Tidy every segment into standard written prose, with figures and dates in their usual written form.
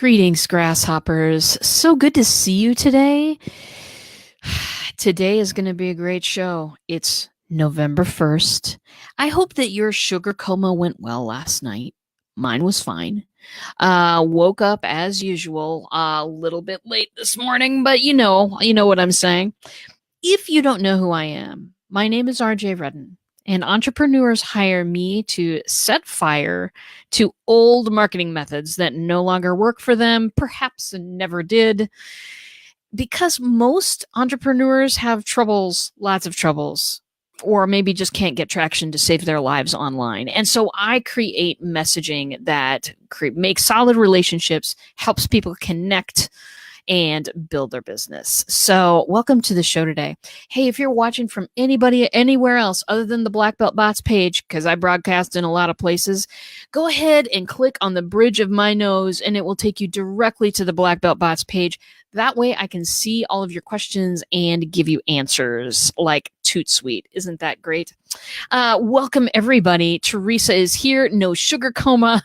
Greetings, grasshoppers. So good to see you today. Today is going to be a great show. It's November 1st. I hope that your sugar coma went well last night. Mine was fine. Woke up as usual, a little bit late this morning, but you know what I'm saying. If you don't know who I am, my name is RJ Redden, and entrepreneurs hire me to set fire to old marketing methods that no longer work for them, perhaps never did, because most entrepreneurs have troubles, lots of troubles, or maybe just can't get traction to save their lives online. And so I create messaging that makes solid relationships, helps people connect and build their business. So welcome to the show today. Hey, if you're watching from anybody anywhere else other than the Black Belt Bots page, because I broadcast in a lot of places, go ahead and click on the bridge of my nose and it will take you directly to the Black Belt Bots page. That way I can see all of your questions and give you answers like toot sweet. Isn't that great? Welcome everybody. Teresa is here. No sugar coma.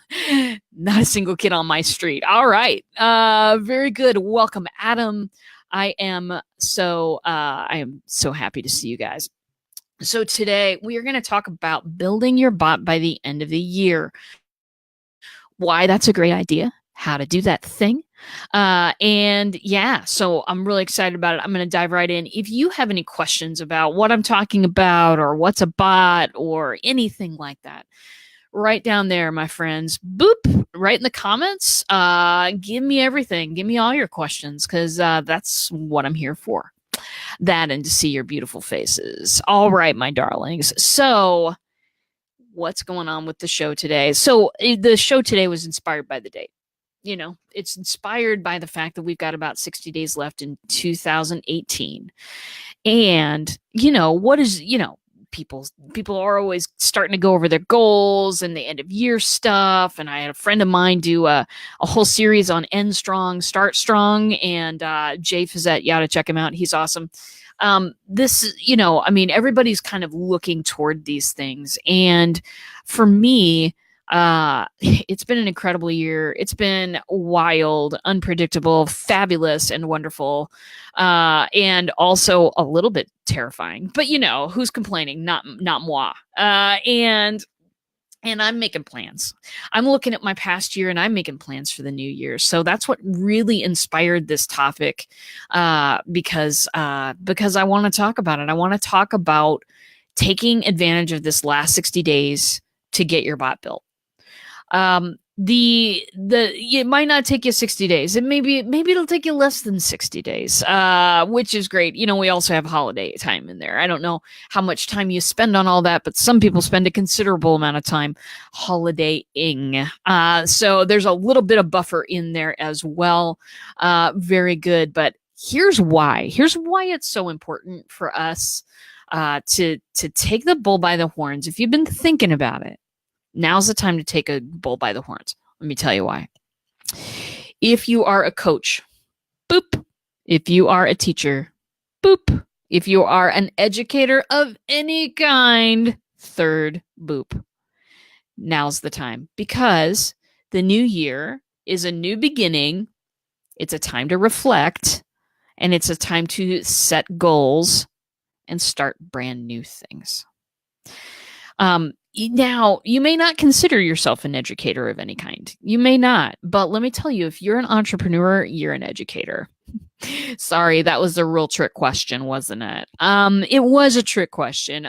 Not a single kid on my street. All right. Very good. Welcome, Adam. I am so happy to see you guys. So today we are going to talk about building your bot by the end of the year. Why that's a great idea. How to do that thing. So I'm really excited about it. I'm going to dive right in. If you have any questions about what I'm talking about or what's a bot or anything like that, right down there, my friends, boop, right in the comments. Give me everything. Give me all your questions because that's what I'm here for. That and to see your beautiful faces. All right, my darlings. So what's going on with the show today? So the show today was inspired by the date. You know, it's inspired by the fact that we've got about 60 days left in 2018. And, people are always starting to go over their goals and the end of year stuff. And I had a friend of mine do a whole series on End Strong, Start Strong. And Jay Fazette, you ought to check him out. He's awesome. Everybody's kind of looking toward these things. And for me, it's been an incredible year. It's been wild, unpredictable, fabulous, and wonderful, and also a little bit terrifying. But who's complaining? Not moi. And I'm making plans. I'm looking at my past year, and I'm making plans for the new year. So that's what really inspired this topic, because I want to talk about it. I want to talk about taking advantage of this last 60 days to get your bot built. It might not take you 60 days. Maybe it'll take you less than 60 days, which is great. We also have holiday time in there. I don't know how much time you spend on all that, but some people spend a considerable amount of time holidaying. So there's a little bit of buffer in there as well. Very good. But here's why it's so important for us, to take the bull by the horns. If you've been thinking about it, now's the time to take a bull by the horns. Let me tell you why. If you are a coach, boop. If you are a teacher, boop. If you are an educator of any kind, third boop. Now's the time, because the new year is a new beginning. It's a time to reflect, and it's a time to set goals and start brand new things. Now, you may not consider yourself an educator of any kind. You may not. But let me tell you, if you're an entrepreneur, you're an educator. Sorry, that was a real trick question, wasn't it? It was a trick question,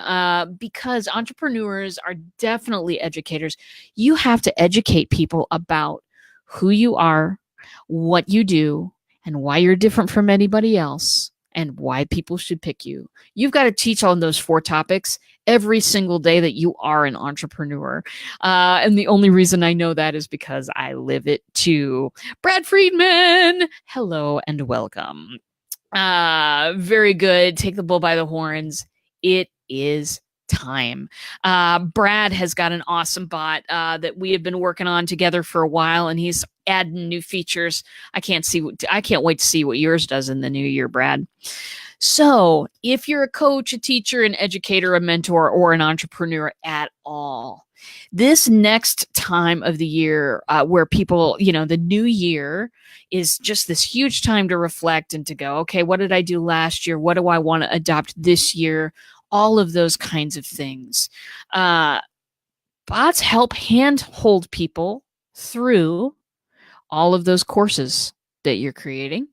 because entrepreneurs are definitely educators. You have to educate people about who you are, what you do, and why you're different from anybody else, and why people should pick you. You've got to teach on those 4 topics every single day that you are an entrepreneur. And the only reason I know that is because I live it too. Brad Friedman, hello and welcome. Very good. Take the bull by the horns. It is time. Brad has got an awesome bot that we have been working on together for a while, and he's adding new features. I can't wait to see what yours does in the new year, Brad. So if you're a coach, a teacher, an educator, a mentor, or an entrepreneur at all, This next time of the year where people, the new year is just this huge time to reflect and to go, okay, what did I do last year? What do I want to adopt this year? All of those kinds of things. Bots help handhold people through all of those courses that you're creating.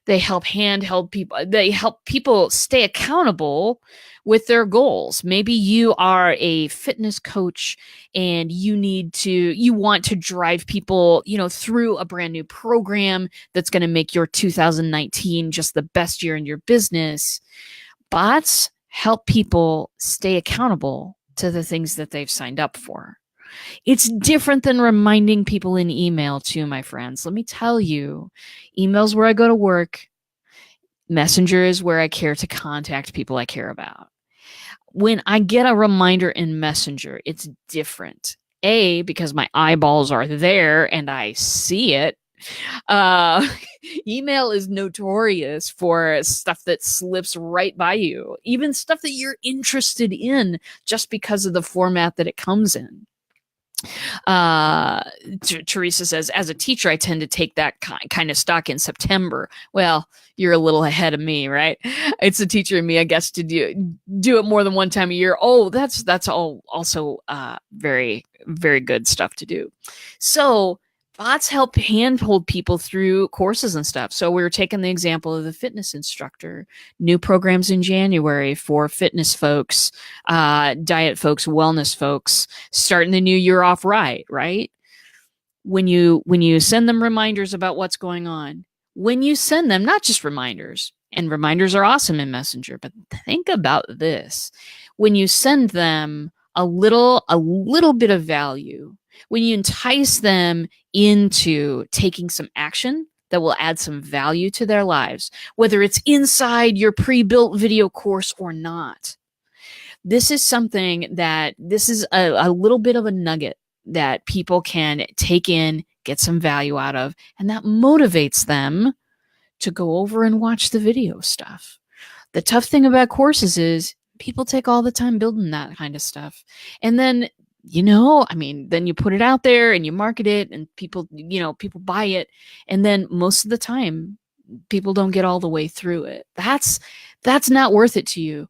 They help handheld people. They help people stay accountable with their goals. Maybe you are a fitness coach and you want to drive people, through a brand new program that's going to make your 2019 just the best year in your business. Bots help people stay accountable to the things that they've signed up for. It's different than reminding people in email too, my friends. Let me tell you, email's where I go to work. Messenger is where I care to contact people I care about. When I get a reminder in Messenger, it's different. A, because my eyeballs are there and I see it. Email is notorious for stuff that slips right by you, even stuff that you're interested in just because of the format that it comes in. Teresa says, as a teacher, I tend to take that kind of stock in September. Well, you're a little ahead of me, right? It's a teacher in me, I guess, to do it more than one time a year. Oh, that's all also very, very good stuff to do. So bots help handhold people through courses and stuff. So we were taking the example of the fitness instructor, new programs in January for fitness folks, diet folks, wellness folks, starting the new year off right? When you send them reminders about what's going on, when you send them, not just reminders, and reminders are awesome in Messenger, but think about this. When you send them a little bit of value, when you entice them into taking some action that will add some value to their lives, whether it's inside your pre-built video course or not. This is a little bit of a nugget that people can take in, get some value out of, and that motivates them to go over and watch the video stuff. The tough thing about courses is people take all the time building that kind of stuff. And then then you put it out there and you market it and people buy it. And then most of the time, people don't get all the way through it. That's not worth it to you.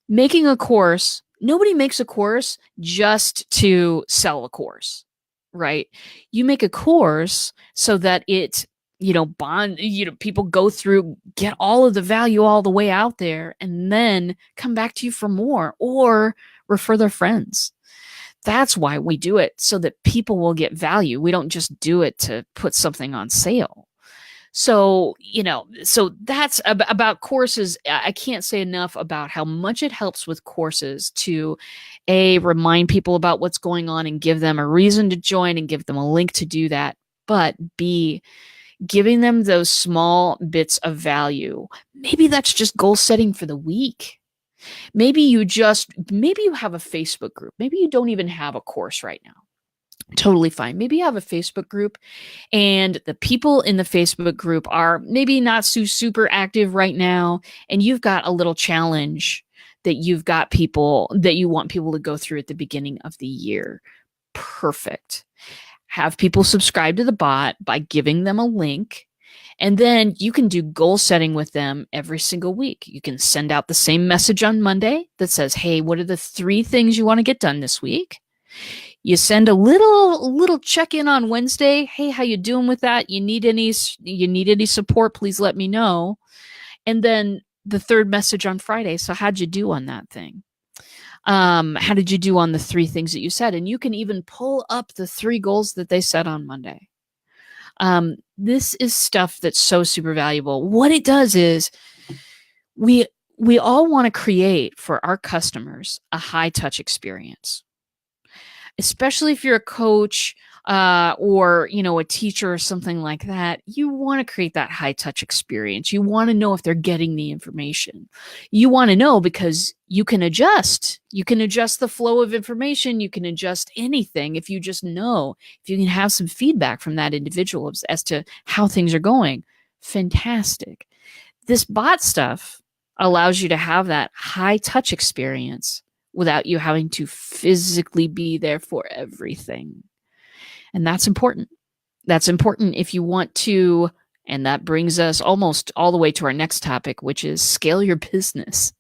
Making a course, nobody makes a course just to sell a course, right? You make a course so that it, people go through, get all of the value all the way out there, and then come back to you for more or refer their friends. That's why we do it, so that people will get value. We don't just do it to put something on sale. So, so that's about courses. I can't say enough about how much it helps with courses to remind people about what's going on and give them a reason to join and give them a link to do that. But B, giving them those small bits of value. Maybe that's just goal setting for the week. Maybe you have a Facebook group. Maybe you don't even have a course right now. Totally fine. Maybe you have a Facebook group and the people in the Facebook group are maybe not super active right now. And you've got a little challenge that you've got people that you want people to go through at the beginning of the year. Perfect. Have people subscribe to the bot by giving them a link. And then you can do goal setting with them every single week. You can send out the same message on Monday that says, hey, what are the 3 things you want to get done this week? You send a little check-in on Wednesday. Hey, how you doing with that? You need any support? Please let me know. And then the 3rd message on Friday. So how'd you do on that thing? How did you do on the 3 things that you said? And you can even pull up the 3 goals that they set on Monday. This is stuff that's so super valuable. What it does is we all want to create for our customers a high touch experience, especially if you're a coach or a teacher or something like that. You want to create that high touch experience. You want to know if they're getting the information. You want to know because you can adjust. You can adjust the flow of information. You can adjust anything if you just know. If you can have some feedback from that individual as to how things are going, fantastic. This bot stuff allows you to have that high touch experience without you having to physically be there for everything. And that's important. That's important if you want to, and that brings us almost all the way to our next topic, which is scale your business.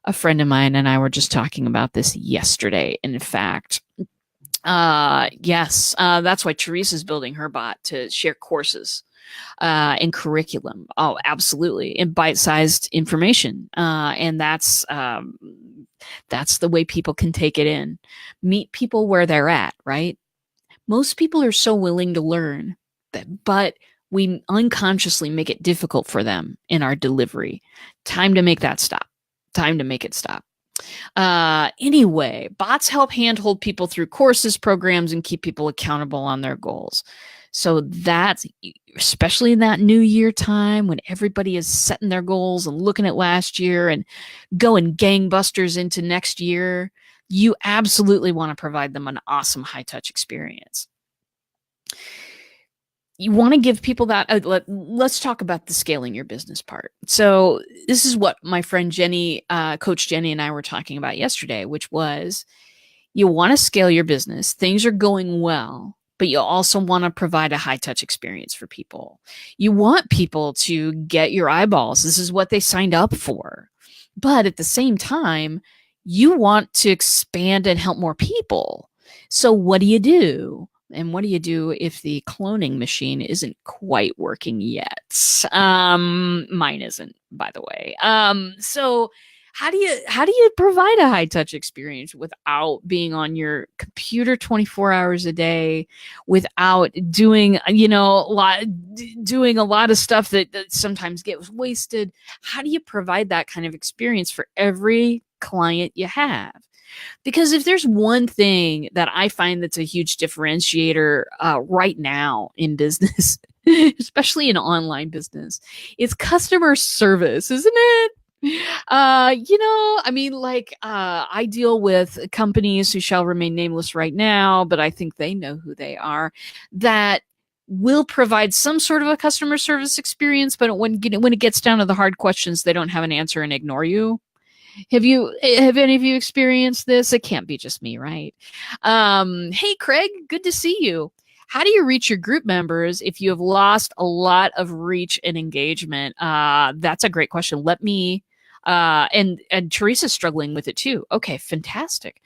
A friend of mine and I were just talking about this yesterday. In fact, yes, that's why Teresa's building her bot to share courses and curriculum. Oh, absolutely, and bite-sized information. And that's the way people can take it in. Meet people where they're at, right? Most people are so willing to learn, but we unconsciously make it difficult for them in our delivery. Time to make that stop. Time to make it stop. Anyway, bots help handhold people through courses, programs, and keep people accountable on their goals. So that's especially in that new year time when everybody is setting their goals and looking at last year and going gangbusters into next year, you absolutely want to provide them an awesome high touch experience. You want to give people that. Let's talk about the scaling your business part. So this is what my friend Jenny, Coach Jenny, and I were talking about yesterday, which was you want to scale your business. Things are going well, but you also want to provide a high touch experience for people. You want people to get your eyeballs. This is what they signed up for. But at the same time, you want to expand and help more people. So what do you do? And what do you do if the cloning machine isn't quite working yet? Mine isn't, by the way. So how do you provide a high touch experience without being on your computer 24 hours a day, without doing doing a lot of stuff that sometimes gets wasted? How do you provide that kind of experience for every client you have? Because if there's one thing that I find that's a huge differentiator right now in business, especially in online business, it's customer service, isn't it? I deal with companies who shall remain nameless right now, but I think they know who they are, that will provide some sort of a customer service experience, but when it gets down to the hard questions, they don't have an answer and ignore you. Have any of you experienced this? It can't be just me, right? Hey, Craig, good to see you. How do you reach your group members if you have lost a lot of reach and engagement? That's a great question. Let me, and Teresa's struggling with it too. Okay, fantastic.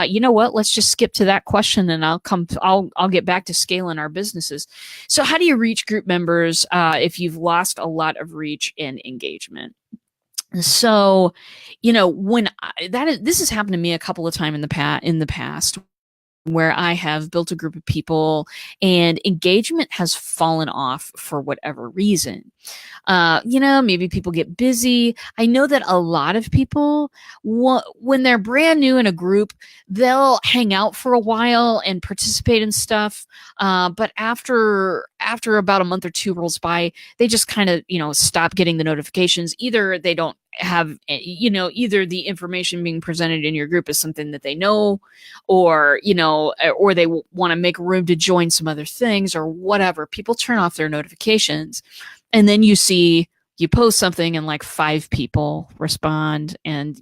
You know what? Let's just skip to that question and I'll get back to scaling our businesses. So how do you reach group members if you've lost a lot of reach and engagement? So, this has happened to me a couple of times in the past, where I have built a group of people and engagement has fallen off for whatever reason. Maybe people get busy. I know that a lot of people, when they're brand new in a group, they'll hang out for a while and participate in stuff. But after about a month or two rolls by, they just kind of, stop getting the notifications. Either they don't have, either the information being presented in your group is something that they know, or they want to make room to join some other things or whatever. People turn off their notifications, and then you post something and like 5 people respond, and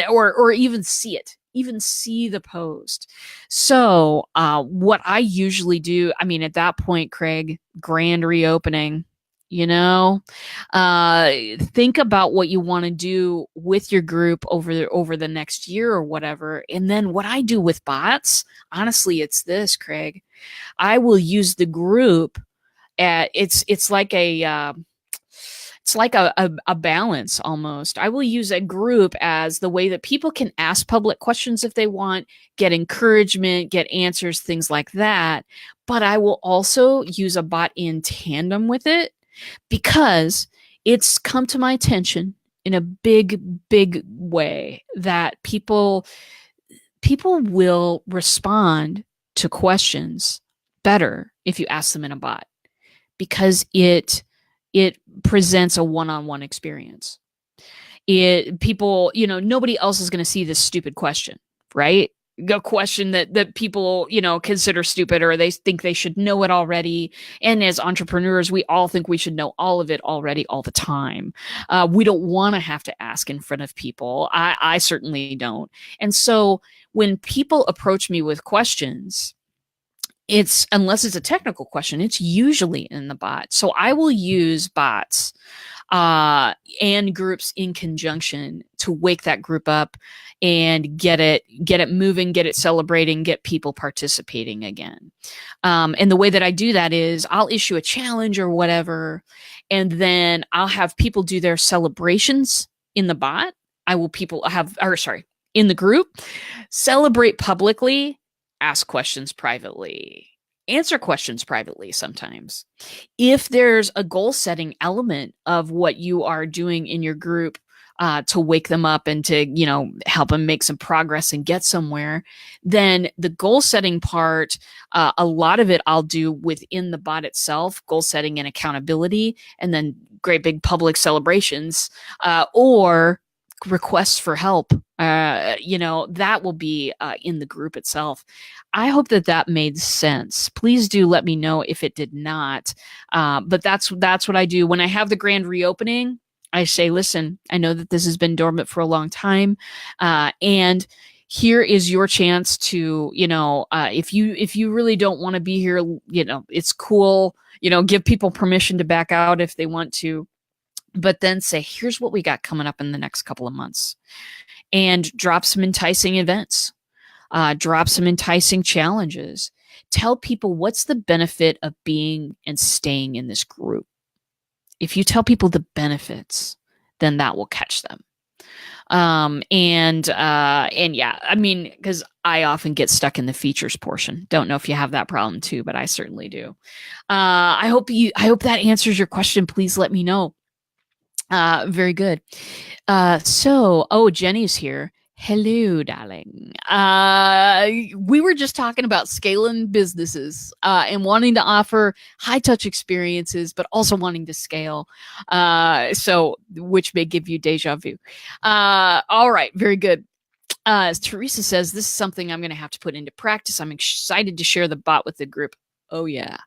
or even see it, even see the post. So what I usually do, at that point, Craig, grand reopening. Think about what you want to do with your group over the next year or whatever. And then what I do with bots, honestly, it's this, Craig. I will use the group it's like a balance almost. I will use a group as the way that people can ask public questions if they want, get encouragement, get answers, things like that. But I will also use a bot in tandem with it, because it's come to my attention in a big, big way that people will respond to questions better if you ask them in a bot, because it presents a one-on-one experience. Nobody else is going to see this stupid question, right? a question that people, consider stupid, or they think they should know it already. And as entrepreneurs, we all think we should know all of it already all the time. We don't want to have to ask in front of people. I certainly don't. And so when people approach me with questions, it's, unless it's a technical question, it's usually in the bot. So I will use bots and groups in conjunction to wake that group up and get it moving, get it celebrating, get people participating again. And the way that I do that is I'll issue a challenge or whatever, and then I'll have people do their celebrations in the bot. In the group, celebrate publicly, ask questions privately, answer questions privately sometimes. If there's a goal setting element of what you are doing in your group to wake them up and to, help them make some progress and get somewhere, then the goal setting part, a lot of it I'll do within the bot itself, goal setting and accountability, and then great big public celebrations, or requests for help. That will be in the group itself. I hope that made sense. Please do let me know if it did not. But that's what I do when I have the grand reopening. I say, listen, I know that this has been dormant for a long time, and here is your chance to, if you really don't want to be here, it's cool. Give people permission to back out if they want to. But then say, here's what we got coming up in the next couple of months, and drop some enticing events, drop some enticing challenges. Tell people what's the benefit of being and staying in this group. If you tell people the benefits, then that will catch them. And yeah, I mean, because I often get stuck in the features portion. Don't know if you have that problem too, but I certainly do. I hope that answers your question. Please let me know. Very good. Jenny's here. Hello, darling. We were just talking about scaling businesses and wanting to offer high touch experiences, but also wanting to scale. Which may give you deja vu. All right, very good. Teresa says, this is something I'm going to have to put into practice. I'm excited to share the bot with the group. Oh, yeah.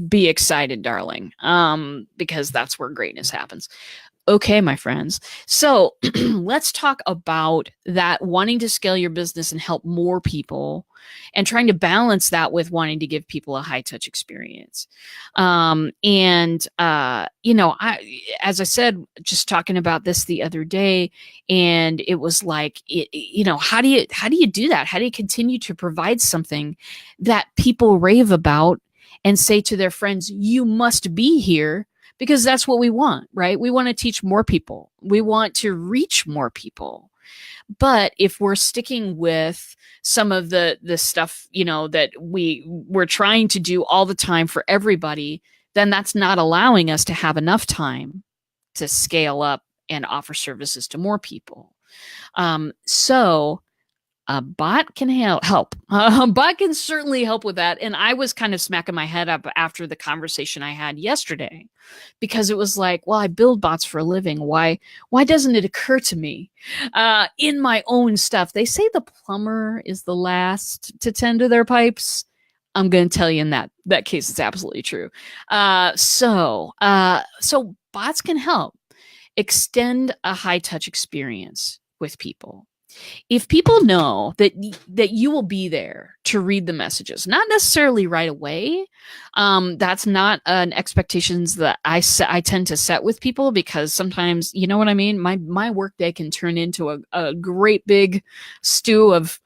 Be excited, darling, because that's where greatness happens. Okay, my friends. So let's talk about that, wanting to scale your business and help more people, and trying to balance that with wanting to give people a high touch experience. As I said, just talking about this the other day, and it was like, how do you do that? How do you continue to provide something that people rave about and say to their friends, you must be here? Because that's what we want, right? We want to teach more people. We want to reach more people. But if we're sticking with some of the stuff, that we're trying to do all the time for everybody, then that's not allowing us to have enough time to scale up and offer services to more people. A bot can help. A bot can certainly help with that. And I was kind of smacking my head up after the conversation I had yesterday, because it was like, well, I build bots for a living. Why doesn't it occur to me in my own stuff? They say the plumber is the last to tend to their pipes. I'm going to tell you in that case, it's absolutely true. So bots can help extend a high touch experience with people. If people know that you will be there to read the messages, not necessarily right away, that's not an expectations that I tend to set with people, because sometimes, you know what I mean? My workday can turn into a great big stew of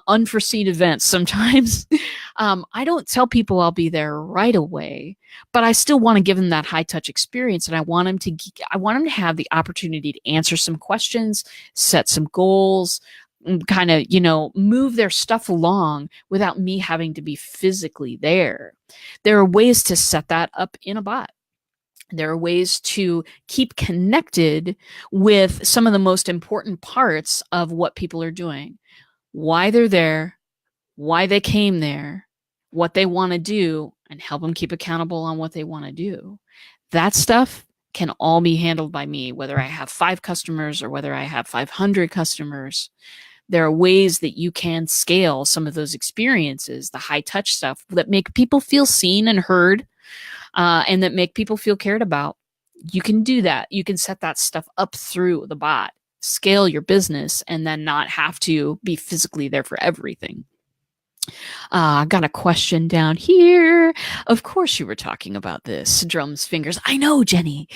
unforeseen events sometimes. I don't tell people I'll be there right away, but I still want to give them that high touch experience, and I want them to have the opportunity to answer some questions, set some goals, kind of, move their stuff along without me having to be physically there. There are ways to set that up in a bot. There are ways to keep connected with some of the most important parts of what people are doing, why they're there, why they came there, what they want to do, and help them keep accountable on what they want to do. That stuff can all be handled by me, whether I have 5 customers or whether I have 500 customers. There are ways that you can scale some of those experiences, the high touch stuff that make people feel seen and heard, and that make people feel cared about. You can do that. You can set that stuff up through the bot, scale your business, and then not have to be physically there for everything. I got a question down here. Of course, you were talking about this. Drums, fingers. I know, Jenny.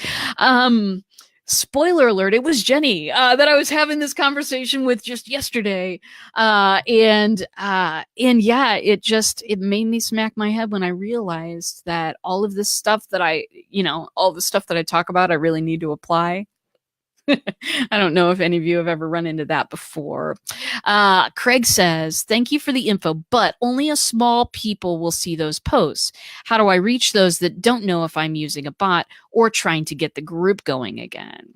Spoiler alert, it was Jenny that I was having this conversation with just yesterday. And yeah, it made me smack my head when I realized that all of this stuff that all the stuff that I talk about, I really need to apply. I don't know if any of you have ever run into that before. Craig says, thank you for the info, but only a small people will see those posts. How do I reach those that don't know if I'm using a bot or trying to get the group going again?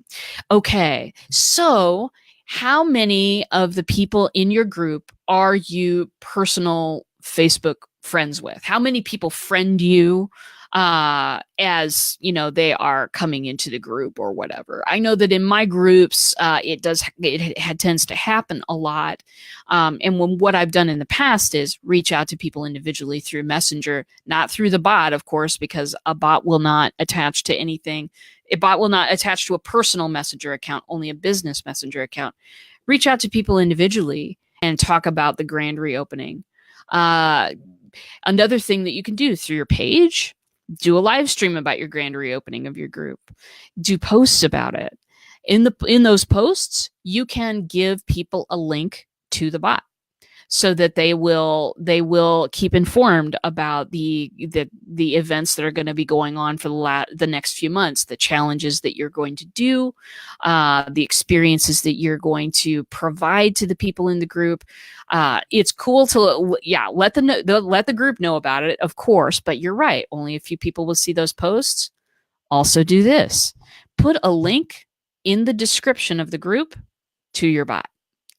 Okay, so how many of the people in your group are you personal Facebook friends with? How many people friend you as they are coming into the group or whatever? I know that in my groups, it tends to happen a lot. And what I've done in the past is reach out to people individually through Messenger, not through the bot, of course, because a bot will not attach to anything. A bot will not attach to a personal Messenger account, only a business Messenger account. Reach out to people individually and talk about the grand reopening. Another thing that you can do through your page, do a live stream about your grand reopening of your group. Do posts about it. In those posts, you can give people a link to the bot so that they will keep informed about the events that are going to be going on for the next few months, the challenges that you're going to do, the experiences that you're going to provide to the people in the group. It's cool to let the group know about it, of course, but you're right, only a few people will see those posts. Also do this. Put a link in the description of the group to your bot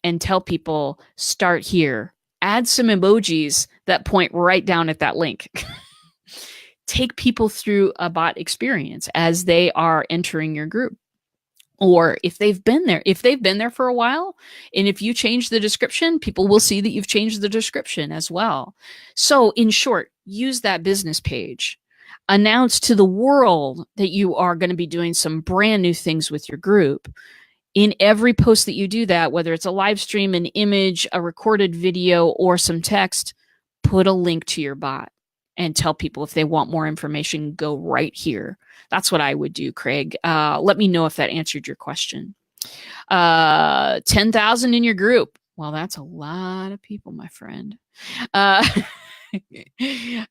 and tell people, start here. Add some emojis that point right down at that link. Take people through a bot experience as they are entering your group. Or if they've been there for a while, and if you change the description, people will see that you've changed the description as well. So in short, use that business page. Announce to the world that you are going to be doing some brand new things with your group. In every post that you do that, whether it's a live stream, an image, a recorded video, or some text, put a link to your bot and tell people if they want more information, go right here. That's what I would do, Craig. Let me know if that answered your question. 10,000 in your group. Well, that's a lot of people, my friend.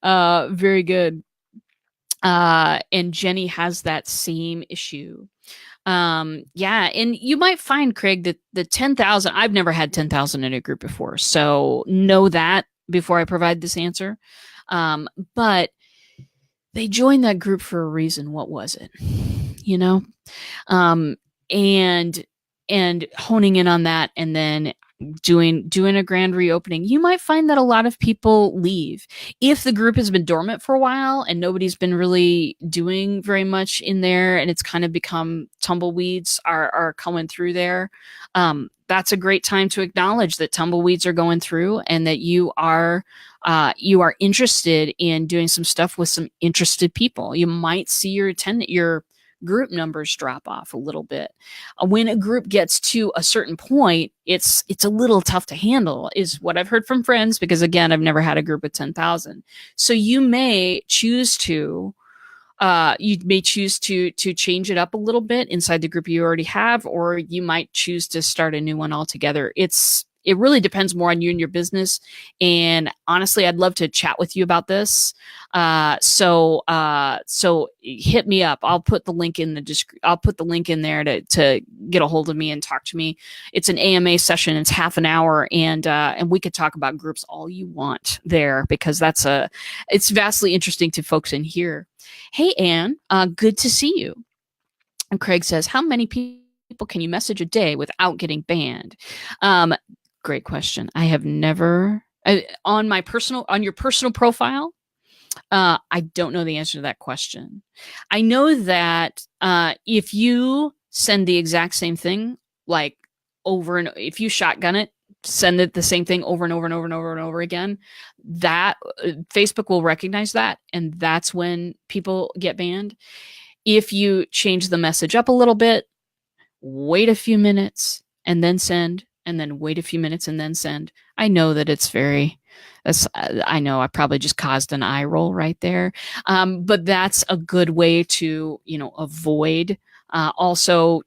Very good. And Jenny has that same issue. Yeah, and you might find, Craig, that the 10,000, I've never had 10,000 in a group before, so know that before I provide this answer. But they joined that group for a reason. What was it? And honing in on that, and then doing a grand reopening, you might find that a lot of people leave. If the group has been dormant for a while and nobody's been really doing very much in there, and it's kind of become tumbleweeds are coming through there, that's a great time to acknowledge that tumbleweeds are going through, and that you are interested in doing some stuff with some interested people. You might see your group numbers drop off a little bit. When a group gets to a certain point, it's a little tough to handle, is what I've heard from friends, because again, I've never had a group of 10,000. So you may choose to change it up a little bit inside the group you already have, or you might choose to start a new one altogether. It really depends more on you and your business. And honestly, I'd love to chat with you about this. So hit me up. I'll put the link in there to get a hold of me and talk to me. It's an AMA session. It's half an hour, and we could talk about groups all you want there, because it's vastly interesting to folks in here. Hey, Anne, good to see you. And Craig says, how many people can you message a day without getting banned? Great question. I have never on your personal profile. I don't know the answer to that question. I know that if you send the exact same thing, like over and if you shotgun it send it the same thing over and over and over and over and over again, that Facebook will recognize that, and that's when people get banned. If you change the message up a little bit, wait a few minutes and then send, and then wait a few minutes and then send. I know that it's very, I know I probably just caused an eye roll right there. But that's a good way to, avoid. Also,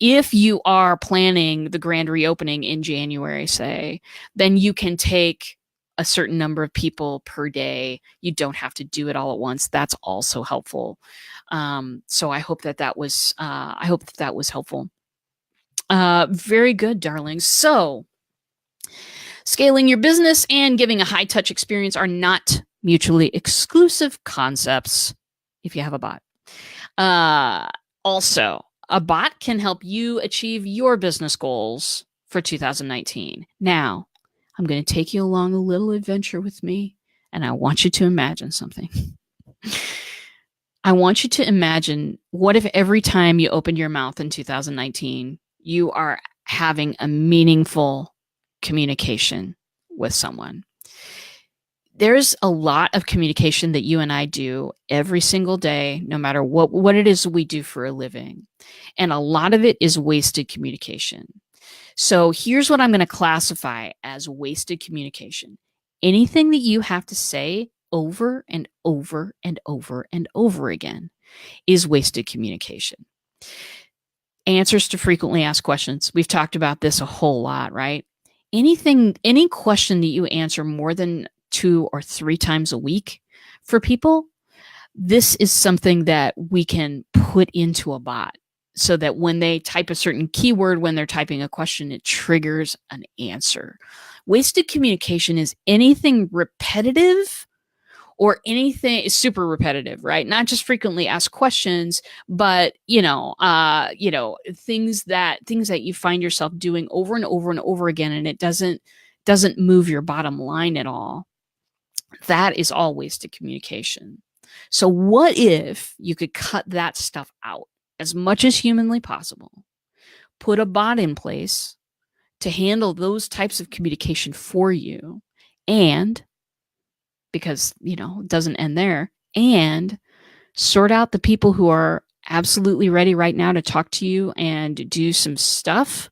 if you are planning the grand reopening in January, say, then you can take a certain number of people per day. You don't have to do it all at once. That's also helpful. So I hope that was helpful. Very good, darlings. So scaling your business and giving a high touch experience are not mutually exclusive concepts if you have a bot. Also, a bot can help you achieve your business goals for 2019. Now, I'm going to take you along a little adventure with me, and I want you to imagine something. I want you to imagine, what if every time you open your mouth in 2019, you are having a meaningful communication with someone? There's a lot of communication that you and I do every single day, no matter what it is we do for a living. And a lot of it is wasted communication. So here's what I'm going to classify as wasted communication. Anything that you have to say over and over and over and over again is wasted communication. Answers to frequently asked questions. We've talked about this a whole lot, right? Any question that you answer more than 2 or 3 times a week for people, this is something that we can put into a bot so that when they type a certain keyword, when they're typing a question, it triggers an answer. Wasted communication is anything repetitive or anything is super repetitive, right? Not just frequently asked questions, but things that you find yourself doing over and over and over again, and it doesn't move your bottom line at all. That is all wasted communication. So what if you could cut that stuff out as much as humanly possible, put a bot in place to handle those types of communication for you, and because, it doesn't end there, and sort out the people who are absolutely ready right now to talk to you and do some stuff.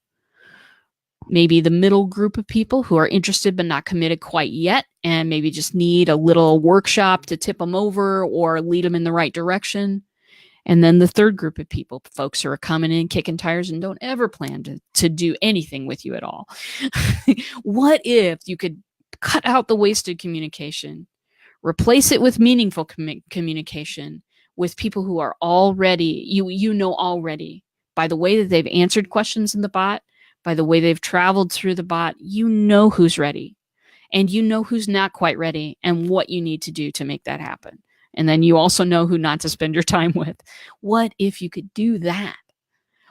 Maybe the middle group of people who are interested but not committed quite yet, and maybe just need a little workshop to tip them over or lead them in the right direction. And then the third group of people, folks who are coming in, kicking tires, and don't ever plan to do anything with you at all. What if you could cut out the wasted communication, replace it with meaningful communication with people who are already, already, by the way that they've answered questions in the bot, by the way they've traveled through the bot, who's ready, and who's not quite ready, and what you need to do to make that happen. And then you also know who not to spend your time with. What if you could do that?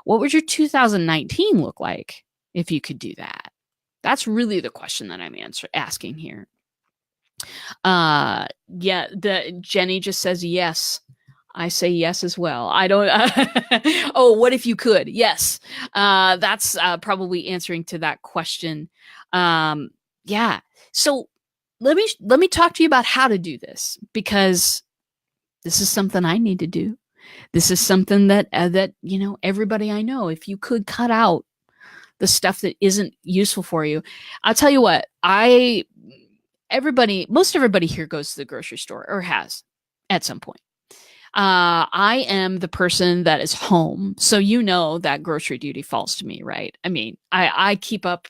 What would your 2019 look like if you could do that? That's really the question that I'm asking here. Jenny just says yes. I say yes as well. I don't. Oh, what if you could? Yes. That's probably answering to that question. Yeah. So let me talk to you about how to do this, because this is something I need to do. This is something that everybody I know, if you could cut out the stuff that isn't useful for you. I'll tell you what, most everybody here goes to the grocery store, or has at some point. I am the person that is home, so that grocery duty falls to me, right? I mean, I keep up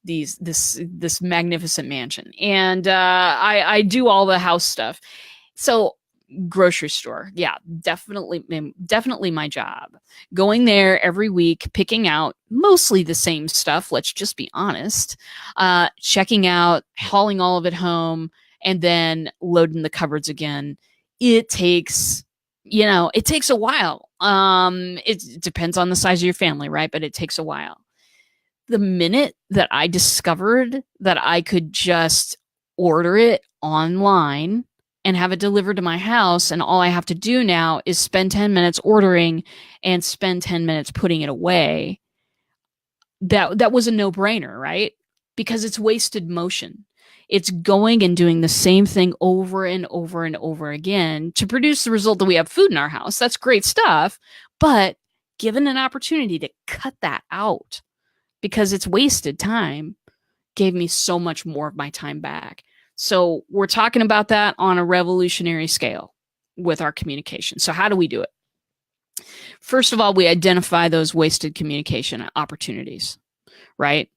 this magnificent mansion, and I do all the house stuff. So grocery store, yeah, definitely my job. Going there every week, picking out mostly the same stuff, let's just be honest, checking out, hauling all of it home, and then loading the cupboards again. It takes a while. It depends on the size of your family, right? But it takes a while. The minute that I discovered that I could just order it online and have it delivered to my house, and all I have to do now is spend 10 minutes ordering and spend 10 minutes putting it away, that was a no-brainer, right? because it's wasted motion. It's going and doing the same thing over and over and over again to produce the result that we have food in our house. That's great stuff. But given an opportunity to cut that out because it's wasted time, gave me so much more of my time back. So we're talking about that on a revolutionary scale with our communication. So how do we do it? First of all, we identify those wasted communication opportunities, right?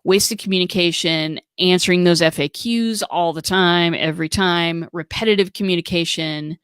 Wasted communication, answering those FAQs all the time, every time, repetitive communication,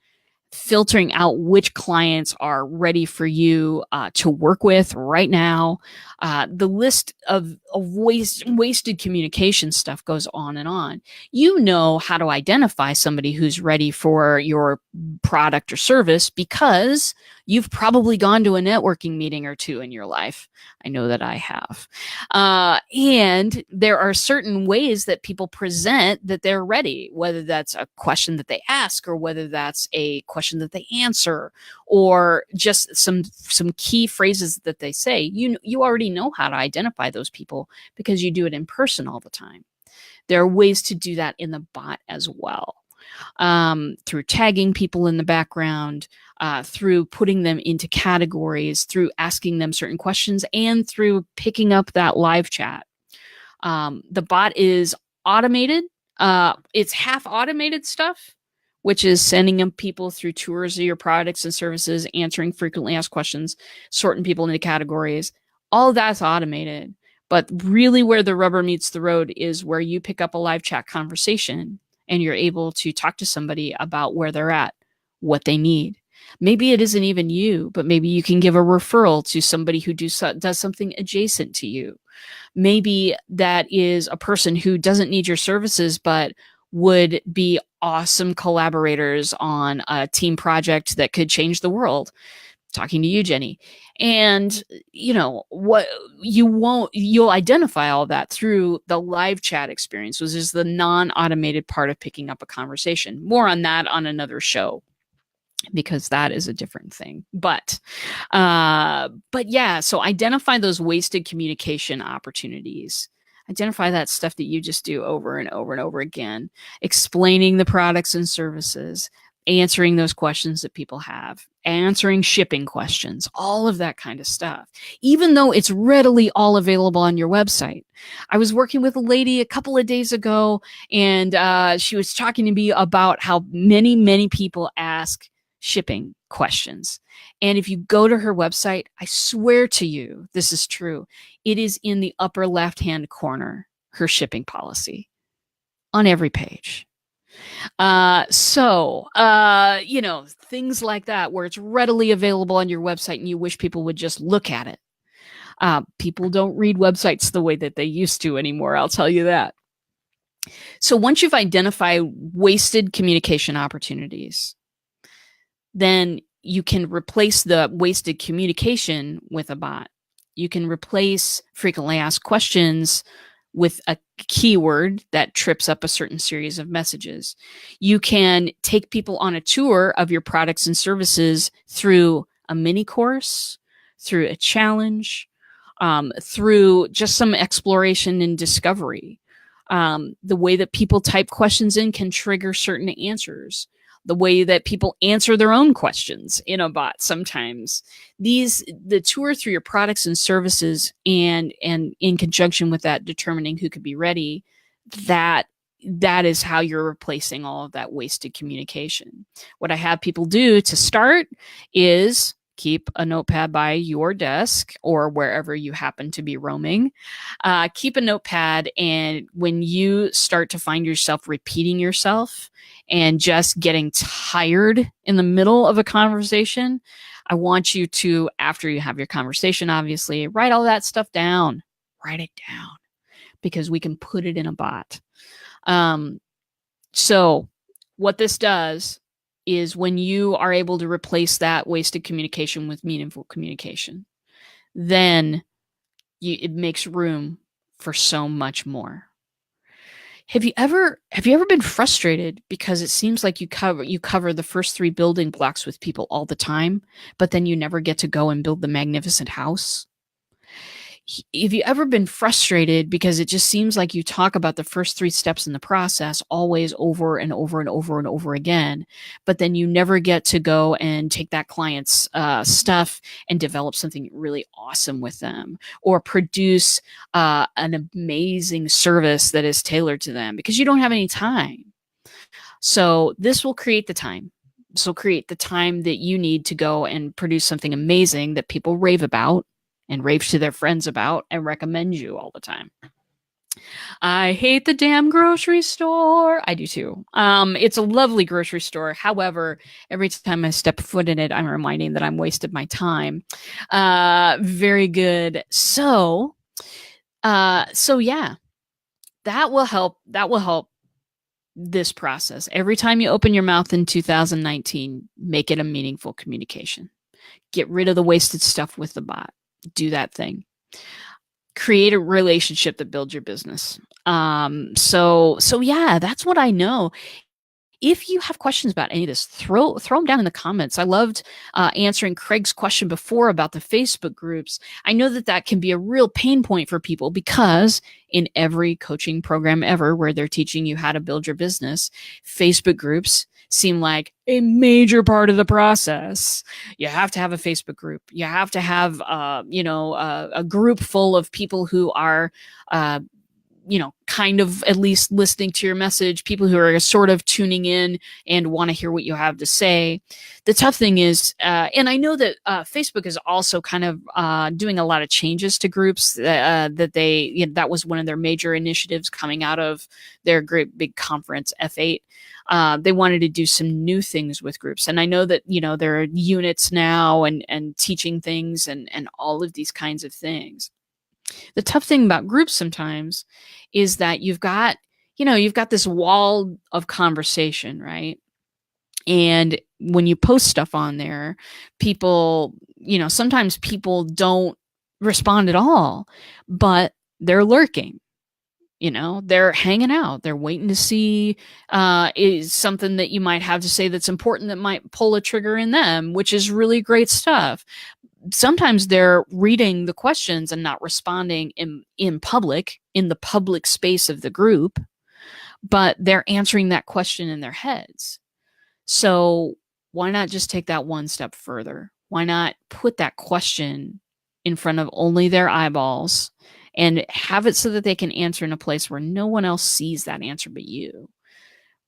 filtering out which clients are ready for you to work with right now. The list of wasted communication stuff goes on and on. You know how to identify somebody who's ready for your product or service because you've probably gone to a networking meeting or two in your life. I know that I have. And there are certain ways that people present that they're ready, whether that's a question that they ask or whether that's a question that they answer or just some key phrases that they say. You already know how to identify those people because you do it in person all the time. There are ways to do that in the bot as well. Through tagging people in the background, through putting them into categories, through asking them certain questions, and through picking up that live chat. The bot is automated. It's half automated stuff, which is sending them people through tours of your products and services, answering frequently asked questions, sorting people into categories. All that's automated. But really where the rubber meets the road is where you pick up a live chat conversation and you're able to talk to somebody about where they're at, what they need. Maybe it isn't even you, but maybe you can give a referral to somebody who does something adjacent to you. Maybe that is a person who doesn't need your services, but would be awesome collaborators on a team project that could change the world. Talking to you, Jenny. And you'll identify all that through the live chat experience, which is the non-automated part of picking up a conversation. More on that on another show, because that is a different thing. But yeah, so identify those wasted communication opportunities. Identify that stuff that you just do over and over and over again, explaining the products and services, answering those questions that people have, answering shipping questions, all of that kind of stuff, even though it's readily all available on your website. I was working with a lady a couple of days ago, and she was talking to me about how many people ask shipping questions. And if you go to her website, I swear to you, this is true. It is in the upper left-hand corner, her shipping policy on every page. Things like that where it's readily available on your website and you wish people would just look at it. People don't read websites the way that they used to anymore, I'll tell you that. So once you've identified wasted communication opportunities, then you can replace the wasted communication with a bot. You can replace frequently asked questions with a keyword that trips up a certain series of messages. You can take people on a tour of your products and services through a mini course, through a challenge, through just some exploration and discovery. The way that people type questions in can trigger certain answers. The way that people answer their own questions in a bot sometimes. The tour through your products and services and in conjunction with that, determining who could be ready, that is how you're replacing all of that wasted communication. What I have people do to start is keep a notepad by your desk or wherever you happen to be roaming. Keep a notepad, and when you start to find yourself repeating yourself and just getting tired in the middle of a conversation, I want you to, after you have your conversation, obviously, write all that stuff down. Write it down, because we can put it in a bot. So what this does is when you are able to replace that wasted communication with meaningful communication, then it makes room for so much more. Have you ever been frustrated because it seems like you cover the first 3 building blocks with people all the time, but then you never get to go and build the magnificent house? Have you ever been frustrated because it just seems like you talk about the first 3 steps in the process always over and over and over and over again, but then you never get to go and take that client's stuff and develop something really awesome with them, or produce an amazing service that is tailored to them because you don't have any time? So this will create the time. This will create the time that you need to go and produce something amazing that people rave about and rave to their friends about and recommend you all the time. I hate the damn grocery store. I do too. It's a lovely grocery store. However, every time I step foot in it, I'm reminding that I'm wasted my time. Very good. So yeah, that will help. That will help this process. Every time you open your mouth in 2019, make it a meaningful communication. Get rid of the wasted stuff with the bot. Do that thing. Create a relationship that builds your business. So yeah, that's what I know. If you have questions about any of this, throw them down in the comments. I loved answering Craig's question before about the Facebook groups. I know that can be a real pain point for people because in every coaching program ever where they're teaching you how to build your business, Facebook groups seem like a major part of the process. You have to have a Facebook group. You have to have, a group full of people who are, kind of at least listening to your message, people who are sort of tuning in and want to hear what you have to say. The tough thing is, and I know that Facebook is also kind of doing a lot of changes to groups that was one of their major initiatives coming out of their great big conference, F8. They wanted to do some new things with groups. And I know that, there are units now and teaching things and all of these kinds of things. The tough thing about groups sometimes is that you've got this wall of conversation, right? And when you post stuff on there, people, sometimes people don't respond at all, but they're lurking. They're hanging out. They're waiting to see is something that you might have to say that's important that might pull a trigger in them, which is really great stuff. Sometimes they're reading the questions and not responding in public, in the public space of the group, but they're answering that question in their heads. So why not just take that one step further? Why not put that question in front of only their eyeballs and have it so that they can answer in a place where no one else sees that answer but you?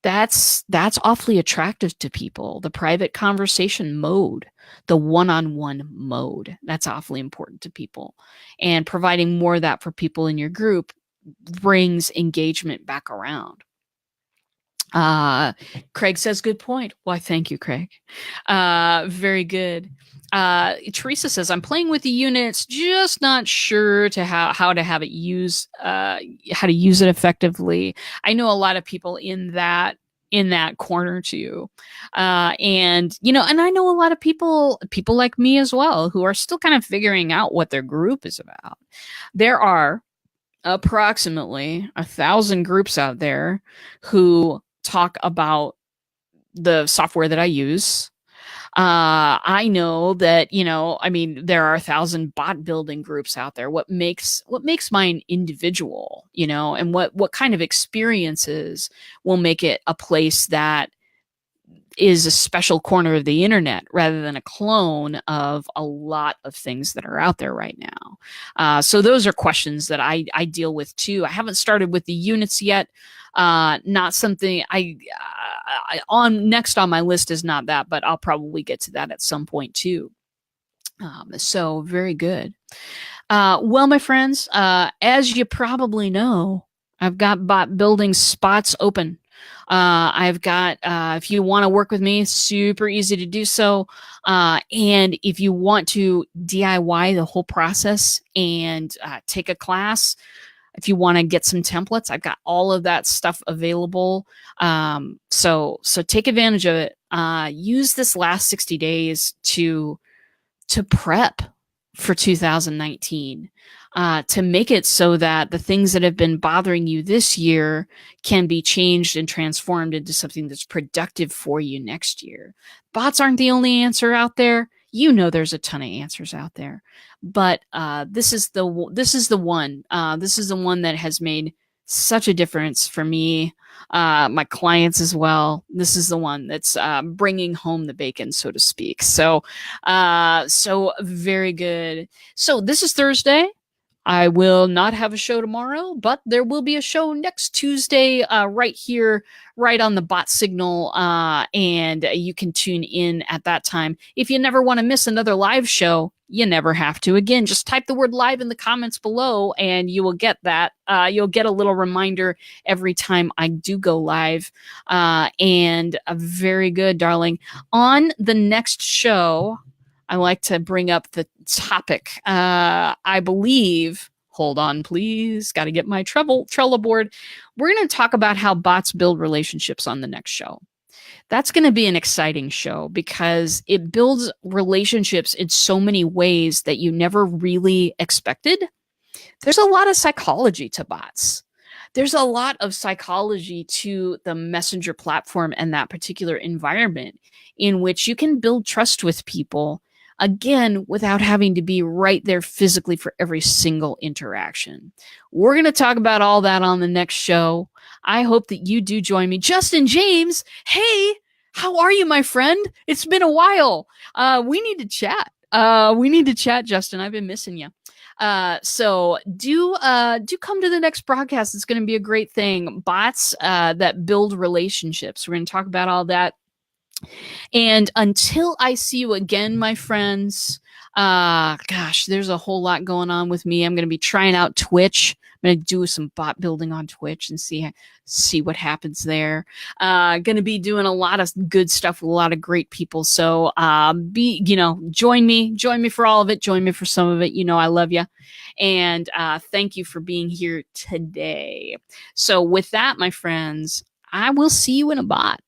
That's awfully attractive to people. The private conversation mode, the one-on-one mode, that's awfully important to people. And providing more of that for people in your group brings engagement back around. Craig says, good point. Why, thank you, Craig. Very good. Teresa says, I'm playing with the units, just not sure to how to have it how to use it effectively. I know a lot of people in that corner too. And I know a lot of people like me as well, who are still kind of figuring out what their group is about. There are approximately 1,000 groups out there who talk about the software that I use. I know that, there are 1,000 bot building groups out there. What makes mine individual, and what kind of experiences will make it a place that is a special corner of the internet rather than a clone of a lot of things that are out there right now. So those are questions that I deal with too. I haven't started with the units yet. Not something next on my list is not that, but I'll probably get to that at some point too. So very good. Well, my friends, as you probably know, I've got bot building spots open. I've got, if you want to work with me, super easy to do so. And if you want to DIY the whole process and take a class, if you want to get some templates, I've got all of that stuff available. So take advantage of it. Use this last 60 days to prep for 2019, to make it so that the things that have been bothering you this year can be changed and transformed into something that's productive for you next year. Bots aren't the only answer out there. You know, there's a ton of answers out there, but this is the one. This is the one that has made such a difference for me, my clients as well. This is the one that's bringing home the bacon, so to speak. So very good. So this is Thursday. I will not have a show tomorrow, but there will be a show next Tuesday, right here, right on the bot signal. And you can tune in at that time. If you never want to miss another live show, you never have to. Again, just type the word live in the comments below and you will get that. You'll get a little reminder every time I do go live. And very good, darling. On the next show, I like to bring up the topic. I believe, hold on, please. Got to get my Trello board. We're going to talk about how bots build relationships on the next show. That's going to be an exciting show because it builds relationships in so many ways that you never really expected. There's a lot of psychology to bots. There's a lot of psychology to the messenger platform and that particular environment in which you can build trust with people, again, without having to be right there physically for every single interaction. We're going to talk about all that on the next show. I hope that you do join me. Justin James, hey, how are you, my friend? It's been a while. We need to chat. Justin. I've been missing you. So do come to the next broadcast. It's going to be a great thing. Bots that build relationships. We're going to talk about all that. And until I see you again, my friends, gosh, there's a whole lot going on with me. I'm going to be trying out Twitch. I'm going to do some bot building on Twitch and see what happens there. Going to be doing a lot of good stuff with a lot of great people. So join me for all of it. Join me for some of it. You know, I love you. And thank you for being here today. So with that, my friends, I will see you in a bot.